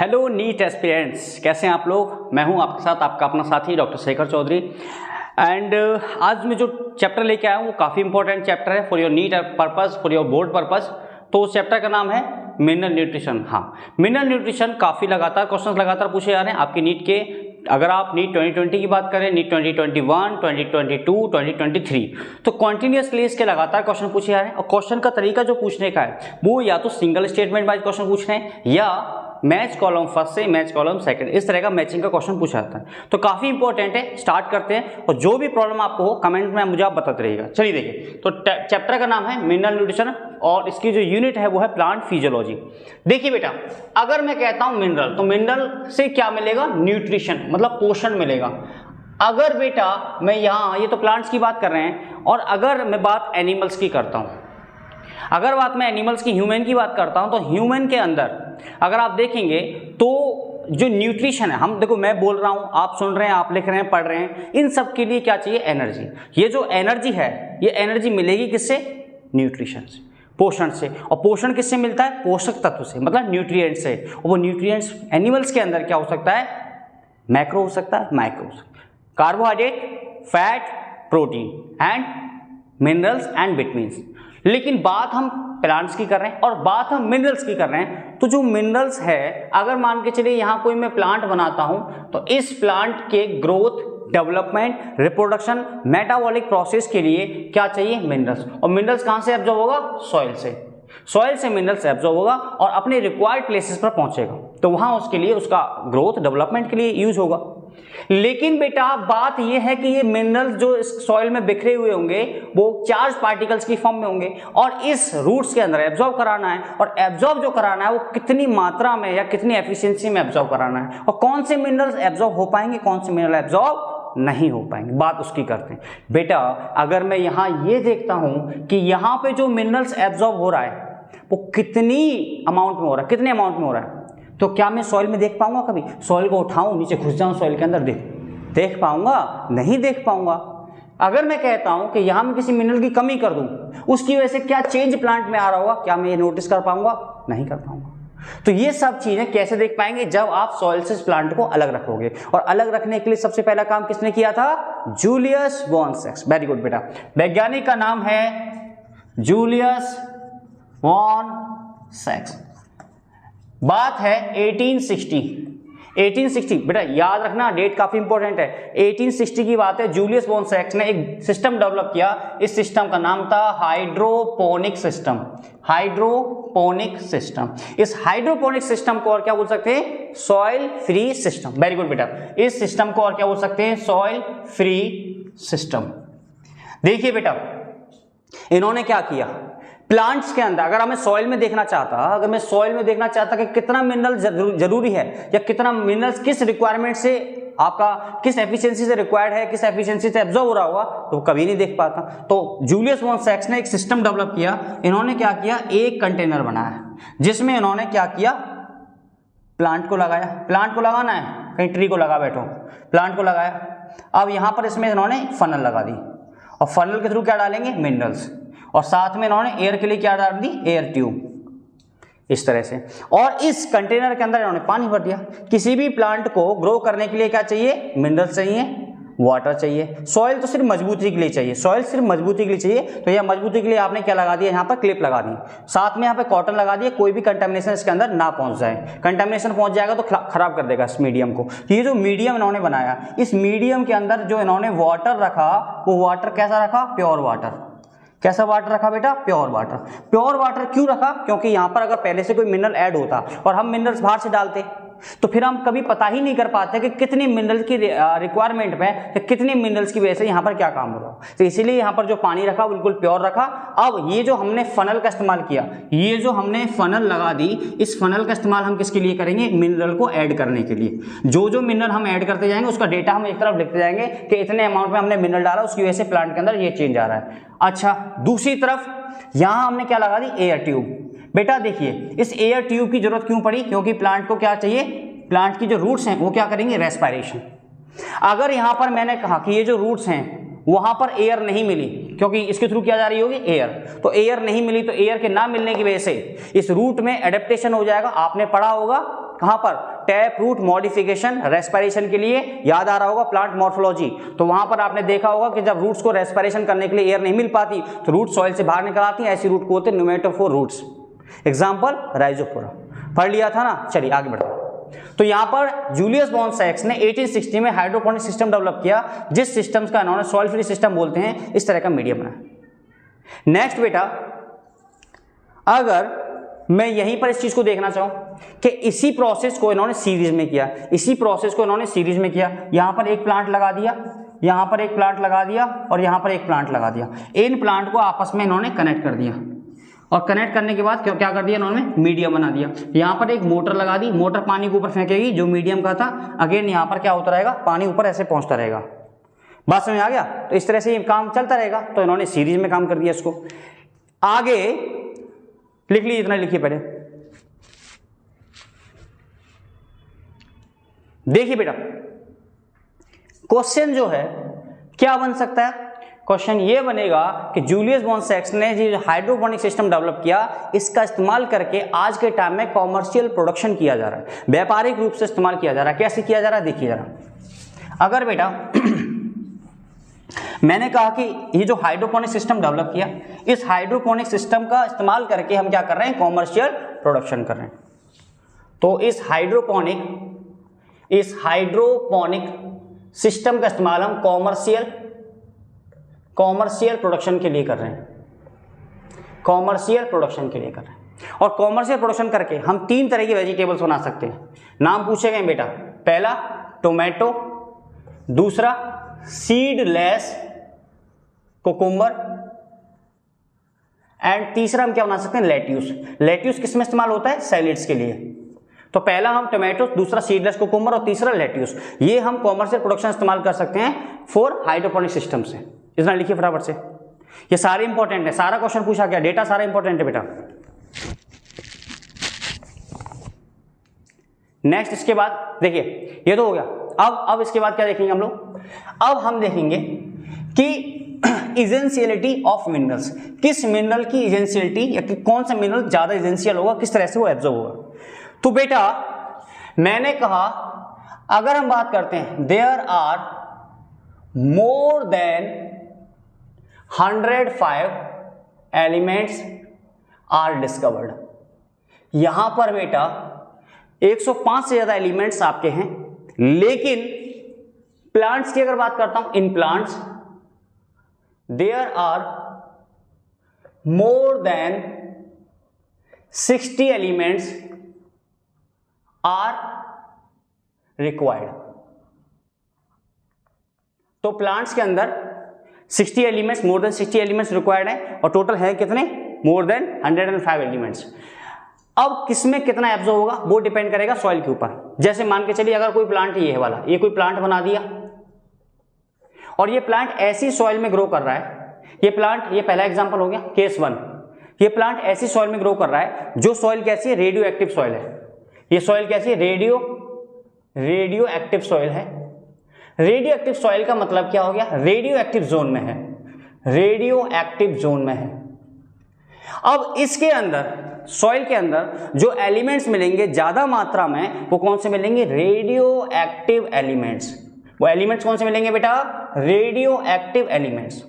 Hello NEET aspirants, कैसे हैं आप लोग। मैं हूं आपके साथ आपका अपना साथी डॉक्टर शेखर चौधरी। एंड आज मैं जो चैप्टर लेके आया हूं वो काफ़ी इंपॉर्टेंट चैप्टर है for your NEET purpose, for your board purpose. तो उस चैप्टर का नाम है मिनरल न्यूट्रिशन। हाँ, मिनरल न्यूट्रिशन काफ़ी लगातार क्वेश्चन लगातार पूछे जा रहे हैं आपके नीट के। अगर आप नीट 2020 की बात करें, नीट 2021, 2022, 2023, तो कॉन्टिन्यूसली इसके लगातार क्वेश्चन पूछे जा रहे हैं। और क्वेश्चन का तरीका जो पूछने का है वो या तो सिंगल स्टेटमेंट वाइज क्वेश्चन पूछ रहे हैं या मैच कॉलम फर्स्ट से मैच कॉलम सेकंड, इस तरह का मैचिंग का क्वेश्चन पूछा जाता है। तो काफी इंपॉर्टेंट है। स्टार्ट करते हैं और जो भी प्रॉब्लम आपको हो कमेंट में मुझे आप बताते रहिएगा। चलिए देखिए, तो चैप्टर का नाम है मिनरल न्यूट्रिशन और इसकी जो यूनिट है वो है प्लांट फिजियोलॉजी। देखिए बेटा, अगर मैं कहता हूं मिनरल, तो मिनरल से क्या मिलेगा? न्यूट्रिशन, मतलब पोषण मिलेगा। अगर बेटा मैं यहाँ, ये तो प्लांट्स की बात कर रहे हैं, और अगर मैं बात एनिमल्स की करता हूँ, अगर बात मैं एनिमल्स की, ह्यूमन की बात करता हूं, तो ह्यूमन के अंदर अगर आप देखेंगे तो जो न्यूट्रिशन है, हम देखो मैं बोल रहा हूं, आप सुन रहे हैं, आप लिख रहे हैं, पढ़ रहे हैं, इन सब के लिए क्या चाहिए? एनर्जी। ये जो एनर्जी है, ये एनर्जी मिलेगी किससे? न्यूट्रिशन से, पोषण से। और पोषण किससे मिलता है? पोषक तत्व से, मतलब न्यूट्रिएंट से। और वो न्यूट्रिएंट्स एनिमल्स के अंदर क्या हो सकता है? मैक्रो हो सकता है, माइक्रो हो सकता है, carbohydrate, fat, protein and minerals and vitamins. लेकिन बात हम प्लांट्स की कर रहे हैं और बात हम मिनरल्स की कर रहे हैं। तो जो मिनरल्स है, अगर मान के चलिए यहाँ कोई मैं प्लांट बनाता हूं, तो इस प्लांट के growth, development, reproduction, metabolic process के लिए क्या चाहिए? मिनरल्स। और मिनरल्स कहां से एब्जॉर्ब होगा? सॉइल से। सॉइल से मिनरल्स एब्जॉर्ब होगा और अपने रिक्वायर्ड प्लेसेस पर पहुंचेगा, तो वहां उसके लिए, उसका ग्रोथ डेवलपमेंट के लिए यूज होगा। लेकिन बेटा बात यह है कि ये मिनरल्स जो इस सॉइल में बिखरे हुए होंगे वो चार्ज पार्टिकल्स की फॉर्म में होंगे और इस रूट्स के अंदर एब्जॉर्ब कराना है। और एब्जॉर्ब जो कराना है वो कितनी मात्रा में या कितनी एफिशिएंसी में एब्जॉर्ब कराना है, और कौन से मिनरल्स एब्जॉर्ब हो पाएंगे, कौन से मिनरल एब्जॉर्ब नहीं हो पाएंगे, बात उसकी करते हैं। बेटा अगर मैं यहां ये देखता हूं कि यहां पे जो मिनरल्स एब्जॉर्ब हो रहा है वो कितनी अमाउंट में हो रहा है, कितने अमाउंट में हो रहा है, तो क्या मैं सॉइल में देख पाऊंगा? कभी सॉइल को उठाऊं, नीचे घुस जाऊं सॉइल के अंदर, देख पाऊंगा? नहीं देख पाऊंगा। अगर मैं कहता हूं कि यहां मैं किसी मिनरल की कमी कर दूं, उसकी वजह से क्या चेंज प्लांट में आ रहा होगा, क्या मैं ये नोटिस कर पाऊंगा? नहीं कर पाऊंगा। तो ये सब चीजें कैसे देख पाएंगे? जब आप सॉइल से प्लांट को अलग रखोगे। और अलग रखने के लिए सबसे पहला काम किसने किया था? Julius von-sex. वेरी गुड बेटा, वैज्ञानिक का नाम है जूलियस वॉन-सेक्स। बात है 1860 बेटा याद रखना, डेट काफी इंपॉर्टेंट है। 1860 की बात है। जूलियस वॉन-सेक्स ने एक सिस्टम डेवलप किया। इस सिस्टम का नाम था हाइड्रोपोनिक सिस्टम। Hydroponic system. इस हाइड्रोपोनिक सिस्टम को और क्या बोल सकते हैं? Soil free system. Very good बेटा, इस सिस्टम को और क्या बोल सकते हैं? Soil free system. देखिए बेटा, इन्होंने क्या किया प्लांट्स के अंदर, अगर हमें सॉइल में देखना चाहता, अगर मैं सॉइल में देखना चाहता कि कितना मिनरल जरूरी है या कितना मिनरल्स किस रिक्वायरमेंट से, आपका किस एफिशिएंसी से रिक्वायर्ड है, किस एफिशिएंसी से एब्जॉर्ब हो रहा होगा, तो कभी नहीं देख पाता। तो जूलियस वॉन-सेक्स ने एक सिस्टम डेवलप किया। इन्होंने क्या किया? एक कंटेनर बनाया जिसमें इन्होंने क्या किया? प्लांट को लगाया। प्लांट को लगाना है, कहीं ट्री को लगा बैठो, प्लांट को लगाया। अब यहां पर इसमें इन्होंने फनल लगा दी और फनल के थ्रू क्या डालेंगे? मिनरल्स। और साथ में इन्होंने एयर के लिए क्या डाल दी? एयर ट्यूब, इस तरह से। और इस कंटेनर के अंदर इन्होंने पानी भर दिया। किसी भी प्लांट को ग्रो करने के लिए क्या चाहिए? मिनरल चाहिए, वाटर चाहिए। सॉइल तो सिर्फ मजबूती के लिए चाहिए, सॉइल सिर्फ मजबूती के लिए चाहिए। तो यह मजबूती के लिए आपने क्या लगा दिया? यहाँ पर क्लिप लगा दी, साथ में यहाँ पे कॉटन लगा दिया, कोई भी कंटामिनेशन इसके अंदर ना पहुंच जाए। कंटामिनेशन पहुंच जाएगा तो खराब कर देगा इस मीडियम को। तो ये जो मीडियम इन्होंने बनाया, इस मीडियम के अंदर जो इन्होंने वाटर रखा, वो वाटर कैसा रखा? Pure water. कैसा वाटर रखा बेटा? Pure water. प्योर वाटर क्यों रखा? क्योंकि यहां पर अगर पहले से कोई मिनरल ऐड होता और हम मिनरल्स बाहर से डालते तो फिर हम कभी पता ही नहीं कर पाते कि कितनी मिनरल की रिक्वायरमेंट में, कितने मिनरल्स की वजह से यहाँ पर क्या काम हो रहा हो। तो इसीलिए यहाँ पर जो पानी रखा बिल्कुल प्योर रखा। अब ये जो हमने फनल का इस्तेमाल किया, ये जो हमने फनल लगा दी, इस फनल का इस्तेमाल हम किसके लिए करेंगे? मिनरल को ऐड करने के लिए। जो जो मिनरल हम ऐड करते जाएंगे उसका डेटा हम एक तरफ लिखते जाएंगे कि इतने अमाउंट में हमने मिनरल डाला, उसकी वजह से प्लांट के अंदर ये चेंज आ रहा है। अच्छा, दूसरी तरफ यहां हमने क्या लगा दी? Air tube. बेटा देखिए, इस एयर ट्यूब की जरूरत क्यों पड़ी? क्योंकि प्लांट को क्या चाहिए? प्लांट की जो रूट्स हैं वो क्या करेंगे? रेस्पिरेशन। अगर यहां पर मैंने कहा कि ये जो रूट्स हैं वहां पर एयर नहीं मिली, क्योंकि इसके थ्रू क्या जा रही होगी? एयर। तो एयर नहीं मिली, तो एयर के ना मिलने की वजह से इस रूट में एडेप्टेशन हो जाएगा। आपने पढ़ा होगा कहां पर, टैप रूट मॉडिफिकेशन रेस्पिरेशन के लिए, याद आ रहा होगा प्लांट मॉर्फोलॉजी, तो वहां पर आपने देखा होगा कि जब रूट्स को रेस्पिरेशन करने के लिए एयर नहीं मिल पाती तो रूट सॉइल से बाहर निकल आती हैं, ऐसी रूट को होते हैं न्यूमेटोफोर रूट्स। एग्जांपल राइजोफोरा, पढ़ लिया था ना। चलिए आगे बढ़ते हैं। तो यहां पर जूलियस बॉन्सेक्स ने 1860 में हाइड्रोपोनिक सिस्टम डेवलप किया, जिस सिस्टम्स का इन्होंने सॉइल फ्री सिस्टम बोलते हैं, इस तरह का मीडियम बनाया। नेक्स्ट बेटा, अगर मैं यहीं पर इस चीज को देखना चाहूं कि इसी प्रोसेस को इन्होंने सीरीज में किया, इसी प्रोसेस को इन्होंने सीरीज में किया, यहां पर एक प्लांट लगा दिया, यहां पर एक प्लांट लगा दिया और यहां पर एक प्लांट लगा दिया, इन प्लांट को आपस में इन्होंने कनेक्ट कर दिया और कनेक्ट करने के बाद क्या कर दिया इन्होंने, मीडियम बना दिया। यहां पर एक मोटर लगा दी, मोटर पानी के ऊपर फेंकेगी जो मीडियम का था, अगेन यहां पर क्या होता रहेगा, पानी ऊपर ऐसे पहुंचता रहेगा। बात समझ आ गया? तो इस तरह से ये काम चलता रहेगा, तो इन्होंने सीरीज में काम कर दिया इसको। आगे लिख लीजिए, इतना लिखिए पहले। देखिए बेटा, क्वेश्चन जो है क्या बन सकता है, क्वेश्चन ये बनेगा कि जूलियस बॉन्सेक्स ने जो हाइड्रोपोनिक सिस्टम डेवलप किया, इसका इस्तेमाल करके आज के टाइम में कॉमर्शियल प्रोडक्शन किया जा रहा है, व्यापारिक रूप से इस्तेमाल किया जा रहा है। कैसे किया जा रहा है देखिए जरा। अगर बेटा मैंने कहा कि ये जो हाइड्रोपोनिक सिस्टम डेवलप किया, इस हाइड्रोपोनिक सिस्टम का इस्तेमाल करके हम क्या कर रहे हैं, कॉमर्शियल प्रोडक्शन कर रहे हैं। तो इस हाइड्रोपोनिक सिस्टम का इस्तेमाल हम कॉमर्शियल प्रोडक्शन के लिए कर रहे हैं, कॉमर्शियल प्रोडक्शन के लिए कर रहे हैं। और कॉमर्शियल प्रोडक्शन करके हम 3 तरह की वेजिटेबल्स बना सकते हैं। नाम पूछे गए बेटा, पहला टोमेटो, दूसरा सीडलेस कुकुम्बर एंड तीसरा हम क्या बना सकते हैं, लेट्यूस। लेट्यूस किस में इस्तेमाल होता है, सैलिड्स के लिए। तो पहला हम टोमेटो, दूसरा सीडलेस कुकुम्बर और तीसरा लेट्यूस, ये हम कॉमर्शियल प्रोडक्शन इस्तेमाल कर सकते हैं फॉर हाइड्रोपोनिक सिस्टम से। इतना लिखिए फटाफट से, ये सारे इंपॉर्टेंट है, सारा क्वेश्चन पूछा गया, डेटा सारा इंपॉर्टेंट है बेटा। नेक्स्ट इसके बाद देखिए, ये तो हो गया। अब इसके बाद क्या देखेंगे हम लोग, अब हम देखेंगे कि इजेंशियलिटी ऑफ मिनरल्स, किस मिनरल की इजेंशियलिटी या कि कौन सा मिनरल ज्यादा इजेंशियल होगा, किस तरह से वो एब्जॉर्ब होगा। तो बेटा मैंने कहा अगर हम बात करते हैं, there are more than 105 elements are discovered. यहां पर बेटा 105 से ज्यादा एलिमेंट्स आपके हैं, लेकिन प्लांट्स की अगर बात करता हूं, in plants there are more than 60 elements are required. तो प्लांट्स के अंदर 60 elements, more than 60 elements required है, और टोटल है कितने, मोर देन 105 एलिमेंट्स। अब किसमें कितना एब्जॉर्ब होगा वो डिपेंड करेगा सॉइल के ऊपर। जैसे मान के चलिए अगर कोई प्लांट ये वाला, ये कोई प्लांट बना दिया और ये प्लांट ऐसी सॉइल में ग्रो कर रहा है, ये प्लांट, ये पहला एग्जांपल हो गया केस 1, ये प्लांट ऐसी सॉइल में ग्रो कर रहा है जो सॉइल कैसी है, रेडियो एक्टिव सॉइल है। ये सॉइल कैसी है, रेडियो एक्टिव सॉइल है। रेडियो एक्टिव सॉइल का मतलब क्या हो गया, रेडियो एक्टिव जोन में है, रेडियो एक्टिव जोन में है। अब इसके अंदर, सॉइल के अंदर जो एलिमेंट्स मिलेंगे ज्यादा मात्रा में, वो कौन से मिलेंगे, रेडियो एक्टिव एलिमेंट्स। वो एलिमेंट्स कौन से मिलेंगे बेटा, रेडियो एक्टिव एलिमेंट्स।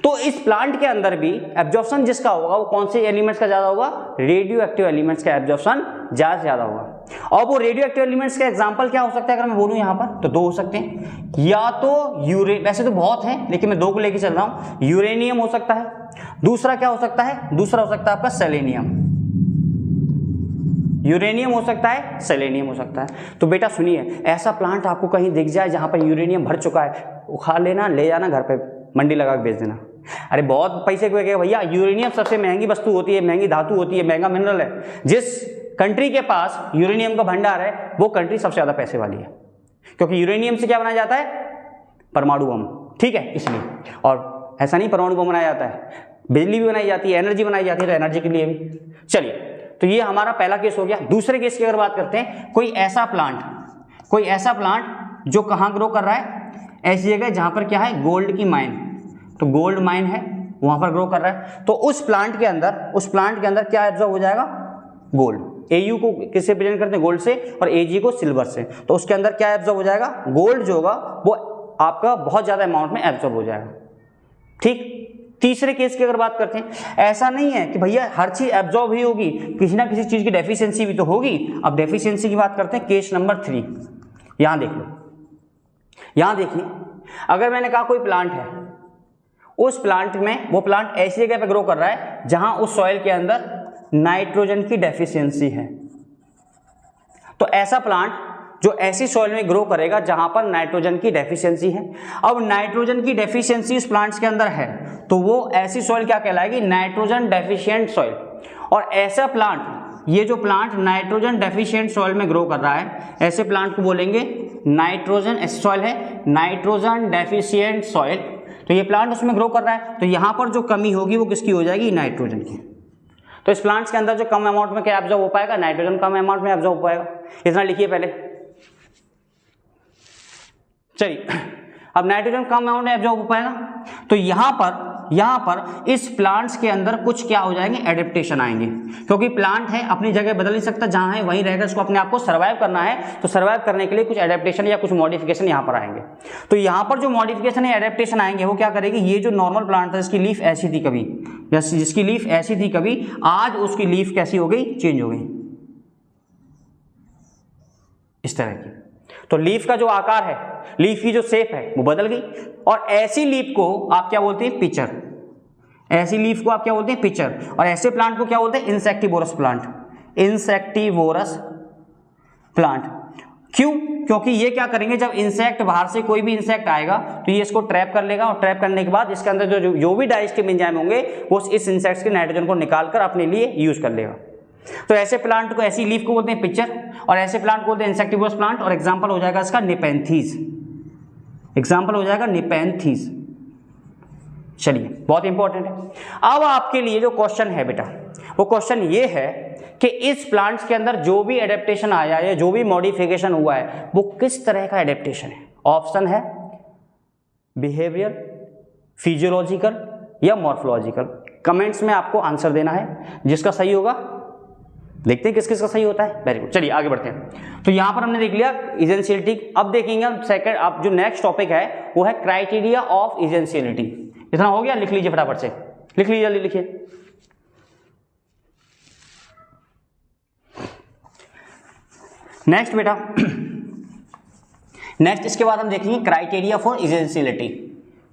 तो इस प्लांट के अंदर भी एब्जॉर्प्शन जिसका होगा वो कौन से एलिमेंट्स का ज्यादा होगा, रेडियो एक्टिव एलिमेंट्स का एब्जॉर्प्शन ज्यादा होगा। और वो रेडियो एक्टिव एलिमेंट्स का एग्जांपल क्या हो सकता है अगर मैं बोलूं यहां पर, तो 2 हो सकते हैं, या तो वैसे तो बहुत है लेकिन मैं 2 को लेकर चल रहा हूं, यूरेनियम हो सकता है, दूसरा क्या हो सकता है, दूसरा हो सकता है आपका सेलेनियम। यूरेनियम हो सकता है, सेलेनियम हो सकता है। तो बेटा सुनिए, ऐसा प्लांट आपको कहीं दिख जाए जहां पर यूरेनियम भर चुका है, उखाड़ लेना, ले जाना घर पे, मंडी लगा के बेच देना। अरे बहुत पैसे को भैया, यूरेनियम सबसे महंगी वस्तु होती है, महंगी धातु होती है, महंगा मिनरल है। जिस कंट्री के पास यूरेनियम का भंडार है वो कंट्री सबसे ज्यादा पैसे वाली है, क्योंकि यूरेनियम से क्या बनाया जाता है, परमाणु बम, ठीक है, इसलिए। और ऐसा नहीं परमाणु बम बनाया जाता है, बिजली भी बनाई जाती है, एनर्जी बनाई जाती है, तो एनर्जी के लिए भी। चलिए, तो ये हमारा पहला केस हो गया। दूसरे केस की अगर बात करते हैं, कोई ऐसा प्लांट जो कहां ग्रो कर रहा है, ऐसी जगह जहां पर क्या है, गोल्ड की माइन, तो गोल्ड माइन है वहां पर ग्रो कर रहा है, तो उस प्लांट के अंदर क्या एब्जॉर्ब हो जाएगा, गोल्ड। AU को किससे रिप्रेजेंट करते हैं, गोल्ड से, और AG को सिल्वर से। तो उसके अंदर क्या एब्जॉर्ब हो जाएगा, गोल्ड जो होगा वो आपका बहुत ज्यादा अमाउंट में एब्जॉर्ब हो जाएगा। ठीक, तीसरे केस की अगर बात करते हैं, ऐसा नहीं है कि भैया हर चीज एब्जॉर्ब ही होगी, किसी ना किसी चीज की डेफिशिएंसी भी तो होगी। अब डेफिशिएंसी की बात करते हैं, केस नंबर 3, यहां देख लो, यहां देखिए, अगर मैंने कहा कोई प्लांट है, उस प्लांट में वो प्लांट ऐसी जगह पे ग्रो कर रहा है जहां उस सॉइल के अंदर नाइट्रोजन की डेफिशिएंसी है, तो ऐसा प्लांट जो ऐसी सॉइल में ग्रो करेगा जहां पर नाइट्रोजन की डेफिशिएंसी है। अब नाइट्रोजन की डेफिशिएंसी उस प्लांट्स के अंदर है तो वो ऐसी सॉइल क्या कहलाएगी, नाइट्रोजन डेफिशिएंट सॉइल। और ऐसा प्लांट, ये जो प्लांट नाइट्रोजन डेफिशिएंट सॉइल में ग्रो कर रहा है, ऐसे प्लांट को बोलेंगे नाइट्रोजन, ऐसी सॉइल है नाइट्रोजन डेफिशिएंट सॉइल। तो ये प्लांट उसमें ग्रो कर रहा है, तो यहां पर जो कमी होगी वो किसकी हो जाएगी, नाइट्रोजन की। तो इस प्लांट्स के अंदर जो कम अमाउंट में क्या एब्जॉर्ब हो पाएगा, नाइट्रोजन कम अमाउंट में एब्जॉर्ब हो पाएगा। इतना लिखिए पहले। चलिए, अब नाइट्रोजन कम अमाउंट में एब्जॉर्ब हो पाएगा, तो यहां पर इस प्लांट्स के अंदर कुछ क्या हो जाएंगे, एडेप्टेशन आएंगे, क्योंकि प्लांट है अपनी जगह बदल नहीं सकता, जहां है वहीं रहेगा, इसको अपने आप को सर्वाइव करना है, तो सर्वाइव करने के लिए कुछ एडेप्टेशन या कुछ मॉडिफिकेशन यहां पर आएंगे। तो यहां पर जो मॉडिफिकेशन या एडेप्टेशन आएंगे वो क्या करेगी, ये जो नॉर्मल प्लांट था जिसकी लीफ ऐसी थी कभी, या जिसकी लीफ ऐसी थी कभी, आज उसकी लीफ कैसी हो गई, चेंज हो गई, इस तरह की। तो लीफ का जो आकार है, लीफ की जो शेप है वो बदल गई, और ऐसी लीफ को आप क्या बोलते हैं, पिचर। ऐसी लीफ को आप क्या बोलते हैं, पिचर। और ऐसे प्लांट को क्या बोलते हैं, इंसेक्टिवोरस प्लांट। इंसेक्टिवोरस प्लांट क्यों, क्योंकि ये क्या करेंगे, जब इंसेक्ट बाहर से कोई भी इंसेक्ट आएगा तो ये इसको ट्रैप कर लेगा, और ट्रैप करने के बाद इसके अंदर जो भी डाइजेस्टिव एंजाइम होंगे वो इस इंसेक्ट्स के नाइट्रोजन को निकालकर अपने लिए यूज कर लेगा। तो ऐसे प्लांट को, ऐसी लीफ को बोलते हैं पिक्चर, और ऐसे प्लांट को बोलते हैं इंसेक्टिवोरस प्लांट। और एग्जांपल हो जाएगा इसका निपेंथीज, एग्जांपल हो जाएगा निपेंथीज। चलिए, बहुत इंपॉर्टेंट है। अब आपके लिए जो क्वेश्चन है बेटा, वो क्वेश्चन ये है कि इस प्लांट्स के अंदर जो भी एडेप्टेशन आया है, जो भी मॉडिफिकेशन हुआ है, वो किस तरह का एडेप्टेशन है। ऑप्शन है बिहेवियर, फिजियोलॉजिकल या मॉर्फोलॉजिकल। कमेंट्स में आपको आंसर देना है, जिसका सही होगा देखते हैं किस किस का सही होता है। वेरी गुड, चलिए आगे बढ़ते हैं। तो यहां पर हमने देख लिया एसेंशियलिटी। अब देखेंगे हम सेकंड, अब जो नेक्स्ट टॉपिक है वो है क्राइटेरिया ऑफ एसेंशियलिटी। इतना हो गया, लिख लीजिए फटाफट से, लिख लीजिए, जल्दी लिखिए। नेक्स्ट बेटा, नेक्स्ट इसके बाद हम देखेंगे क्राइटेरिया फॉर एसेंशियलिटी,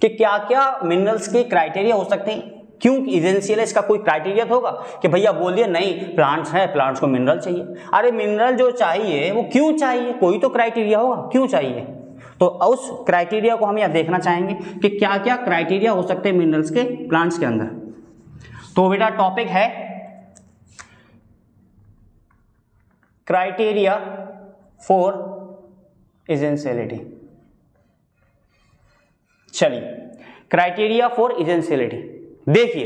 कि क्या क्या मिनरल्स के क्राइटेरिया हो सकते हैं। क्यों एसेंशियल है, इसका कोई क्राइटेरिया तो होगा कि भैया बोल दिया नहीं प्लांट्स है, प्लांट्स को मिनरल चाहिए। अरे मिनरल जो चाहिए वो क्यों चाहिए, कोई तो क्राइटेरिया होगा, क्यों चाहिए। तो उस क्राइटेरिया को हम यहाँ देखना चाहेंगे कि क्या क्या क्राइटेरिया हो सकते हैं मिनरल्स के प्लांट्स के अंदर। तो बेटा टॉपिक है क्राइटेरिया फॉर एसेंशियलिटी। चलिए, क्राइटेरिया फॉर एसेंशियलिटी देखिए,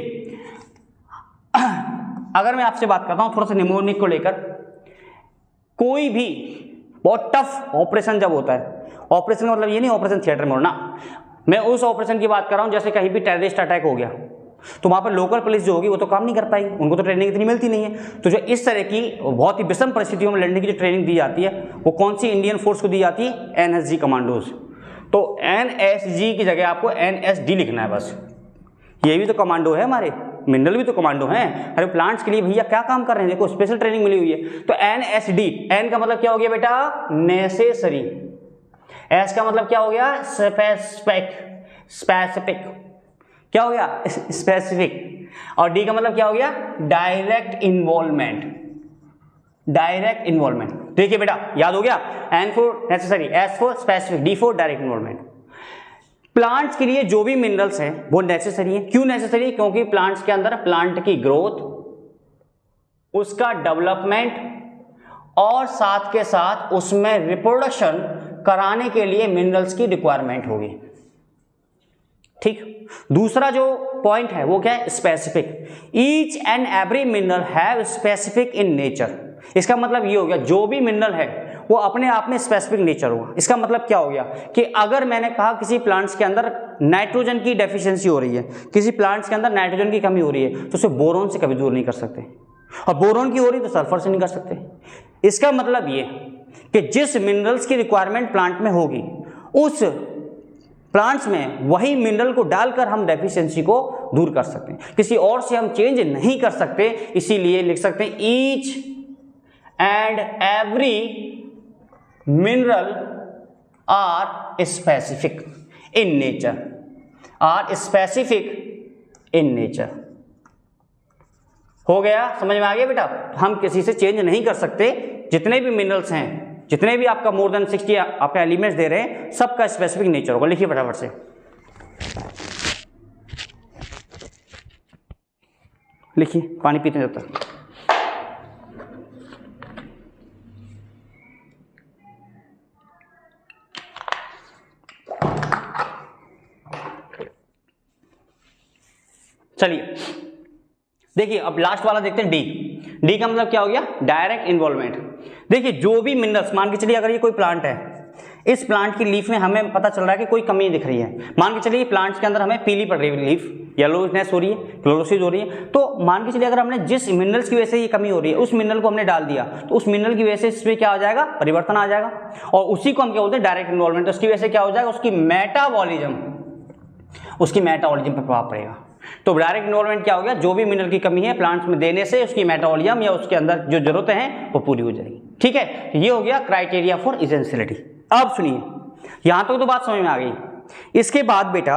अगर मैं आपसे बात करता हूं थोड़ा सा निमोनिक को लेकर, कोई भी बहुत टफ ऑपरेशन जब होता है, ऑपरेशन मतलब ये नहीं ऑपरेशन थिएटर में होना, मैं उस ऑपरेशन की बात कर रहा हूं जैसे कहीं भी टेररिस्ट अटैक हो गया, तो वहां पर लोकल पुलिस जो होगी वो तो काम नहीं कर पाएगी, उनको तो ट्रेनिंग इतनी मिलती नहीं है। तो जो इस तरह की बहुत ही विषम परिस्थितियों में लड़ने की जो ट्रेनिंग दी जाती है वो कौन सी इंडियन फोर्स को दी जाती है, NSG कमांडोज। तो NSG की जगह आपको NSD लिखना है बस। ये भी तो कमांडो है, हमारे मिनरल भी तो कमांडो हैं। अरे प्लांट्स के लिए भैया क्या काम कर रहे हैं, देखो स्पेशल ट्रेनिंग मिली हुई है। तो NSD, N का मतलब क्या हो गया बेटा, नेसेसरी। S का मतलब क्या हो गया, स्पेसिफिक। क्या हो गया, स्पेसिफिक। और D का मतलब क्या हो गया, डायरेक्ट इन्वॉल्वमेंट। डायरेक्ट इन्वॉल्वमेंट, देखिए बेटा याद हो गया, N for necessary, S for specific, D for direct involvement. Plants के लिए जो भी मिनरल्स हैं वो नेसेसरी है। क्यों नेसेसरी, क्योंकि प्लांट्स के अंदर प्लांट की ग्रोथ, उसका डेवलपमेंट और साथ के साथ उसमें रिप्रोडक्शन कराने के लिए मिनरल्स की रिक्वायरमेंट होगी। ठीक, दूसरा जो पॉइंट है वो क्या है, specific. Each and every mineral have specific in nature. इसका मतलब ये हो गया जो भी मिनरल है वो अपने आप में स्पेसिफिक नेचर होगा। इसका मतलब क्या हो गया कि अगर मैंने कहा किसी प्लांट्स के अंदर नाइट्रोजन की डेफिशिएंसी हो रही है, किसी प्लांट्स के अंदर नाइट्रोजन की कमी हो रही है, तो उसे बोरोन से कभी दूर नहीं कर सकते। और बोरॉन की हो रही तो सल्फर से नहीं कर सकते। इसका मतलब ये कि जिस मिनरल्स की रिक्वायरमेंट प्लांट में होगी उस प्लांट्स में वही मिनरल को डालकर हम डेफिशिएंसी को दूर कर सकते हैं, किसी और से हम चेंज नहीं कर सकते। इसीलिए लिख सकते हैं each and every mineral are specific in nature, are specific in nature. हो गया, समझ में आ गया बेटा? हम किसी से चेंज नहीं कर सकते। जितने भी मिनरल्स हैं, जितने भी आपका मोर देन 60 आपके एलिमेंट्स दे रहे हैं, सबका स्पेसिफिक नेचर होगा। लिखिए फटाफट से, लिखिए, पानी पीते हैं जब तक। चलिए देखिए, अब लास्ट वाला देखते हैं, डी। डी का मतलब क्या हो गया? Direct involvement. देखिए, जो भी मिनरल्स, मान के चलिए अगर ये कोई प्लांट है, इस प्लांट की लीफ में हमें पता चल रहा है कि कोई कमी दिख रही है। मान के चलिए प्लांट्स के अंदर हमें पीली पड़ रही है लीफ, येलोनेस हो रही है, क्लोरोसिस हो रही है। तो मान के चलिए अगर हमने जिस मिनरल्स की वजह से ये कमी हो रही है उस मिनरल को हमने डाल दिया, तो उस मिनरल की वजह से इसमें क्या हो जाएगा? परिवर्तन आ जाएगा। और उसी को हम क्या बोलते हैं? Direct involvement. उसकी वजह से क्या हो जाएगा? उसकी मेटाबॉलिज्म पर प्रभाव पड़ेगा। तो डायरेक्ट इन्वॉल्वमेंट क्या हो गया? जो भी मिनरल की कमी है प्लांट्स में देने से उसकी मेटाबॉलिज्म या उसके अंदर जो जरूरतें हैं वो पूरी हो जाएगी। ठीक है, ये हो गया क्राइटेरिया फॉर एसेंशियलिटी। अब सुनिए, यहां तक तो बात समझ में आ गई। इसके बाद बेटा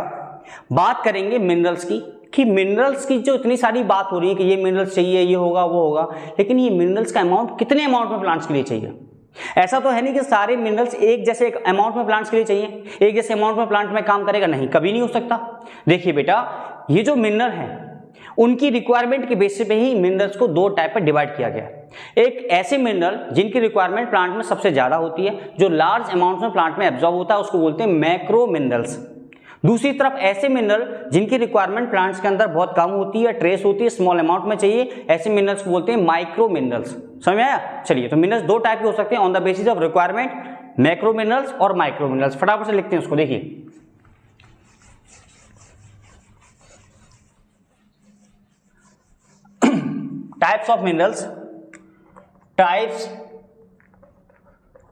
बात करेंगे मिनरल्स की, कि मिनरल्स की जो इतनी सारी बात हो रही है कि ये मिनरल्स चाहिए, ये होगा, वो होगा, लेकिन ये मिनरल्स का अमाउंट कितने अमाउंट में प्लांट्स के लिए चाहिए? ऐसा तो है नहीं कि सारे मिनरल्स एक जैसे अमाउंट में प्लांट्स के लिए चाहिए, एक जैसे अमाउंट में प्लांट में काम करेगा, नहीं, कभी नहीं हो सकता। देखिए बेटा, ये जो मिनरल हैं उनकी रिक्वायरमेंट के बेसिस पे ही मिनरल्स को दो टाइप पर डिवाइड किया गया है। एक ऐसे मिनरल जिनकी रिक्वायरमेंट प्लांट में सबसे ज्यादा होती है, जो लार्ज अमाउंट में प्लांट में एब्जॉर्ब होता है, उसको बोलते हैं मैक्रो मिनरल्स। दूसरी तरफ ऐसे मिनरल जिनकी रिक्वायरमेंट प्लांट्स के अंदर बहुत कम होती है, ट्रेस होती है, स्मॉल अमाउंट में चाहिए, ऐसे मिनरल्स को बोलते हैं माइक्रो मिनरल्स। समझ में आया? चलिए, तो मिनरल्स दो टाइप के हो सकते हैं on the basis of requirement, macro minerals और माइक्रो मिनरल्स। फटाफट से लिखते हैं उसको, देखिए। Types of minerals, types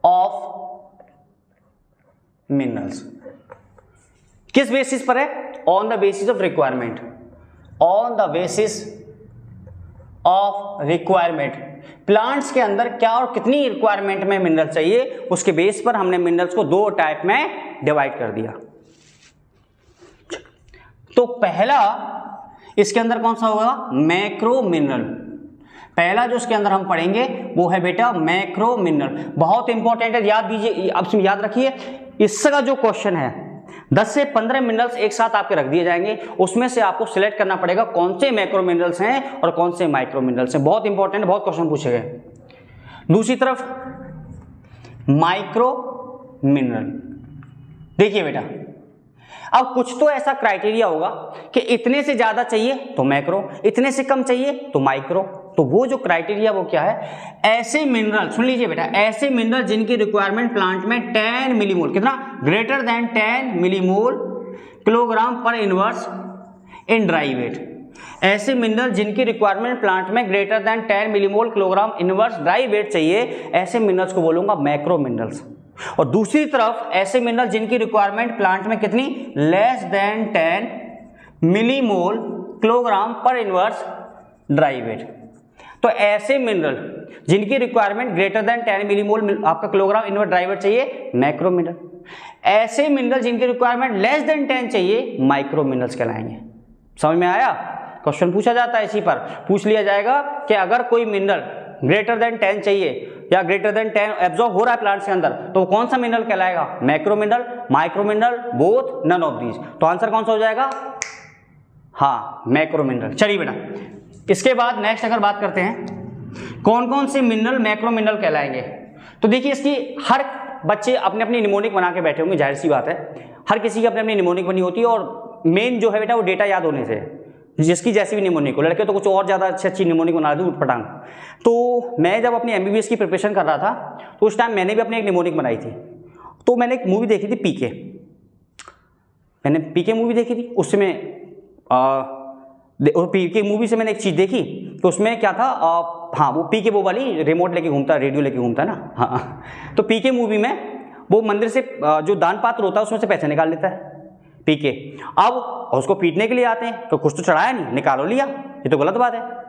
of minerals किस बेसिस पर है? On the basis of requirement, on the basis of requirement. Plants के अंदर क्या और कितनी रिक्वायरमेंट में मिनरल चाहिए, उसके बेस पर हमने मिनरल्स को दो टाइप में डिवाइड कर दिया। तो पहला इसके अंदर कौन सा होगा? Macro mineral. पहला जो इसके अंदर हम पढ़ेंगे वो है बेटा मैक्रो मिनरल। बहुत इंपॉर्टेंट है, याद दीजिए, अब याद रखिए, इसका जो क्वेश्चन है 10 से 15 मिनरल्स एक साथ आपके रख दिए जाएंगे, उसमें से आपको सिलेक्ट करना पड़ेगा कौन से मैक्रो मिनरल्स हैं और कौन से माइक्रो मिनरल्स हैं। बहुत इंपॉर्टेंट, बहुत क्वेश्चन पूछे गए। दूसरी तरफ माइक्रो मिनरल। देखिए बेटा, अब कुछ तो ऐसा क्राइटेरिया होगा कि इतने से ज्यादा चाहिए तो मैक्रो, इतने से कम चाहिए तो माइक्रो। तो वो जो क्राइटेरिया वो क्या है? ऐसे मिनरल, सुन लीजिए बेटा, ऐसे मिनरल जिनकी रिक्वायरमेंट प्लांट में 10 मिलीमोल, कितना? ग्रेटर देन 10 मिलीमोल किलोग्राम पर इनवर्स इन ड्राई वेट। ऐसे मिनरल जिनकी रिक्वायरमेंट प्लांट में greater than 10 millimole kilogram inverse dry weight चाहिए, ऐसे मिनरल्स को बोलूंगा मैक्रो मिनरल्स। और दूसरी तरफ ऐसे मिनरल जिनकी रिक्वायरमेंट प्लांट में कितनी? लेस देन 10 मिलीमोल किलोग्राम पर इनवर्स ड्राई वेट। तो ऐसे मिनरल जिनकी रिक्वायरमेंट ग्रेटर देन 10 मिलीमोल आपका किलोग्राम इनवर्स ड्राई वेट चाहिए, मैक्रो मिनरल। ऐसे मिनरल जिनकी रिक्वायरमेंट लेस देन 10 चाहिए, माइक्रो मिनरल्स कहलाएंगे। समझ में आया? क्वेश्चन पूछा जाता है, इसी पर पूछ लिया जाएगा कि अगर कोई मिनरल ग्रेटर देन 10 चाहिए या ग्रेटर देन 10 एब्जॉर्ब हो रहा है प्लांट्स के अंदर, तो कौन सा मिनरल कहलाएगा? Macro mineral, micro mineral, both, none of these. तो आंसर कौन सा हो जाएगा? हाँ, मैक्रो मिनरल। चलिए बेटा, इसके बाद नेक्स्ट अगर बात करते हैं कौन कौन से मिनरल मैक्रो मिनरल कहलाएंगे, तो देखिए इसकी हर बच्चे अपने अपनी निमोनिक बना के बैठे होंगे, जाहिर सी बात है, हर किसी की अपनी अपनी निमोनिक बनी होती है। और मेन जो है बेटा वो डेटा याद होने से, जिसकी जैसी भी निमोनिक हो, लड़के तो कुछ और ज़्यादा अच्छी निमोनिक बना दी उठपटांग। तो मैं जब अपनी MBBS की प्रिपरेशन कर रहा था तो उस टाइम मैंने भी अपनी एक निमोनिक बनाई थी। तो मैंने एक मूवी देखी थी पीके, मैंने पीके मूवी देखी थी। उससे मैं पीके मूवी से मैंने एक चीज़ देखी तो उसमें क्या था, हाँ वो पीके वो वाली रिमोट लेके घूमता है, रेडियो लेके घूमता है ना, हाँ। तो पीके मूवी में वो मंदिर से जो दान पात्र होता है उसमें से पैसे निकाल लेता है पीके। अब उसको पीटने के लिए आते हैं, तो कुछ तो चढ़ाया नहीं, निकालो लिया, ये तो गलत बात है।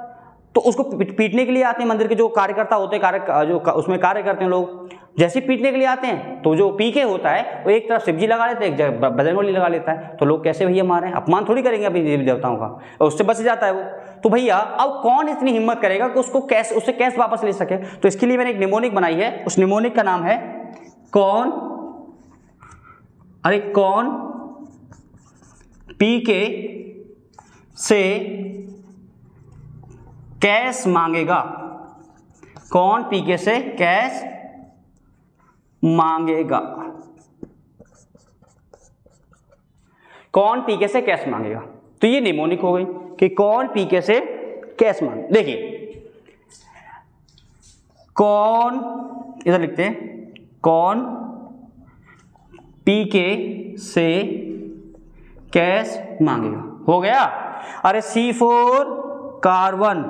तो उसको पीटने के लिए आते हैं मंदिर के जो कार्यकर्ता होते हैं, जो उसमें कार्य करते हैं लोग, जैसे पीटने के लिए आते हैं तो जो पीके होता है वो एक तरफ शिवजी लगा लेते हैं, एक जगह बजरंगबली लगा लेता है। तो लोग कैसे भैया मारे, अपमान थोड़ी करेंगे अपनी देवी देवताओं का, और उससे बच जाता है वो। तो भैया अब कौन इतनी हिम्मत करेगा कि उसको कैसे, उससे कैसे वापस ले सके। तो इसके लिए मैंने एक निमोनिक बनाई है, उस निमोनिक का नाम है कौन, अरे कौन पीके से कैश मांगेगा, कौन पीके से कैश मांगेगा, कौन पीके से कैश मांगेगा। तो ये निमोनिक हो गई कि कौन पीके से कैश मांगे। देखिए कौन, इधर लिखते हैं कौन पीके से कैश मांगेगा, हो गया। अरे C4 carbon,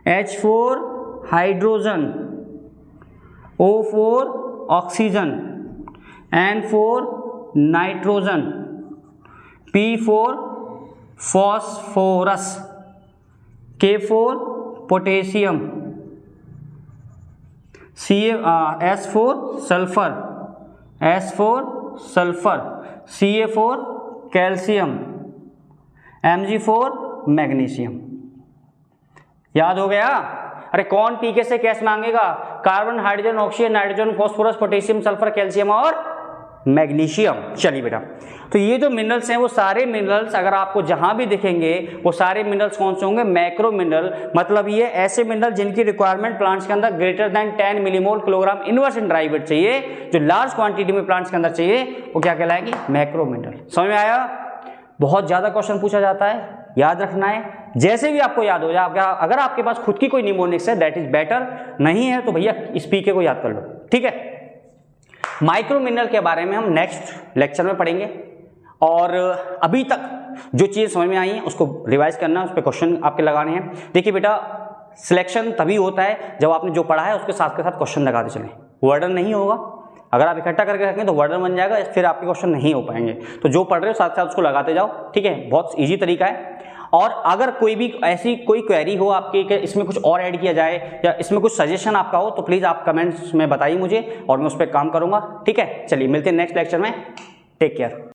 H4 hydrogen, O4 oxygen, N4 nitrogen, P4 phosphorus, K4 potassium, S4 sulphur, S4 sulphur, Ca4 calcium, Mg4 magnesium. याद हो गया। अरे कौन पीके से कैश मांगेगा, carbon, hydrogen, oxygen, nitrogen, phosphorus, potassium, sulphur, calcium और मैग्नीशियम। चलिए बेटा, तो ये जो मिनरल्स हैं वो सारे मिनरल्स अगर आपको जहां भी दिखेंगे वो सारे मिनरल्स कौन से होंगे, मैक्रो मिनरल। मतलब ये ऐसे मिनरल जिनकी रिक्वायरमेंट प्लांट्स के अंदर greater than 10 millimole kilogram inverse in dry weight चाहिए, जो लार्ज क्वांटिटी में प्लांट्स के अंदर चाहिए, वो क्या कहलाएंगे, मैक्रो मिनरल। समझ में आया। बहुत ज्यादा क्वेश्चन पूछा जाता है, याद रखना है, जैसे भी आपको याद हो जाए। अगर आपके पास खुद की कोई निमोनिक्स है दैट इज बेटर, नहीं है तो भैया इस पीके को याद कर लो, ठीक है। माइक्रो मिनरल के बारे में हम नेक्स्ट लेक्चर में पढ़ेंगे, और अभी तक जो चीज़ समझ में आई है उसको रिवाइज करना, उस पर क्वेश्चन आपके लगाने हैं। देखिए बेटा, सिलेक्शन तभी होता है जब आपने जो पढ़ा है उसके साथ के साथ क्वेश्चन लगाते चलें, वर्डन नहीं होगा। अगर आप इकट्ठा करके रखें तो वर्डन बन जाएगा, फिर आपके क्वेश्चन नहीं हो पाएंगे। तो जो पढ़ रहे हो साथ साथ उसको लगाते जाओ, ठीक है, बहुत ईजी तरीका है। और अगर कोई भी ऐसी कोई क्वेरी हो आपकी कि इसमें कुछ और ऐड किया जाए या इसमें कुछ सजेशन आपका हो तो प्लीज़ आप कमेंट्स में बताइए मुझे, और मैं उस पर काम करूंगा, ठीक है। चलिए मिलते हैं नेक्स्ट लेक्चर में, टेक केयर।